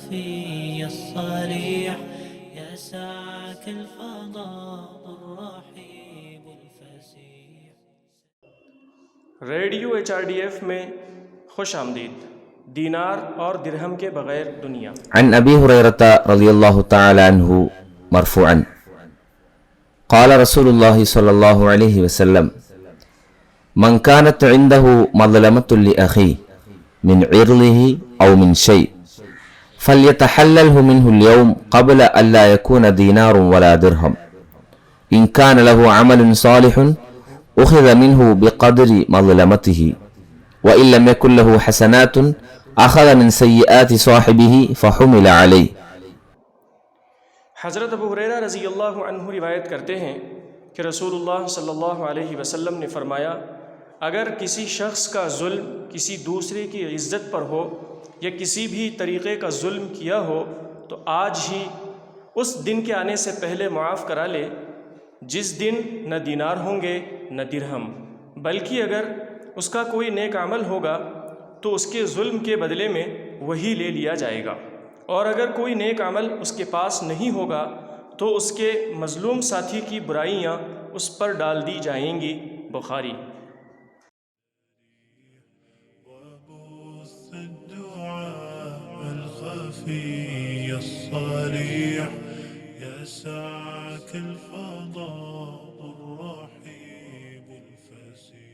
الخفي الصريح يسعك الفضاء الرحيب الفسيح. Radio HRDF में खुश आमदीद. दीनार और दिरहम के बगैर दुनिया. عن أبي هريرة رضي الله تعالى عنه مرفوعا قال رسول الله صلى الله عليه وسلم من كانت عنده مظلمة لأخيه من عرضه أو من شيء فليتحلله منه اليوم قبل أن لا يكون دينار ولا درهم إن كان له عمل صالح أخذ منه بقدر مظلمته وإن لم يكن له حسنات أخذ من سيئات صاحبه فحمل عليه. हज़रत अबू हुरैरा रज़ी अल्लाहु अन्हु रिवायत करते हैं कि रसूलुल्लाह सल्लल्लाहु अलैहि वसल्लम ने फ़रमाया, अगर किसी शख्स का जुल्म किसी दूसरे की इज़्ज़त पर हो या किसी भी तरीक़े का जुल्म किया हो तो आज ही उस दिन के आने से पहले मुआफ़ करा ले जिस दिन न दीनार होंगे न दिरहम, बल्कि अगर उसका कोई नेक अमल होगा तो उसके जुल्म के बदले में वही ले लिया जाएगा, और अगर कोई नेक अमल उसके पास नहीं होगा तो उसके मज़लूम साथी की बुराइयां उस पर डाल दी जाएंगी. बुखारी. الخفي الصريح يسعك الفضاء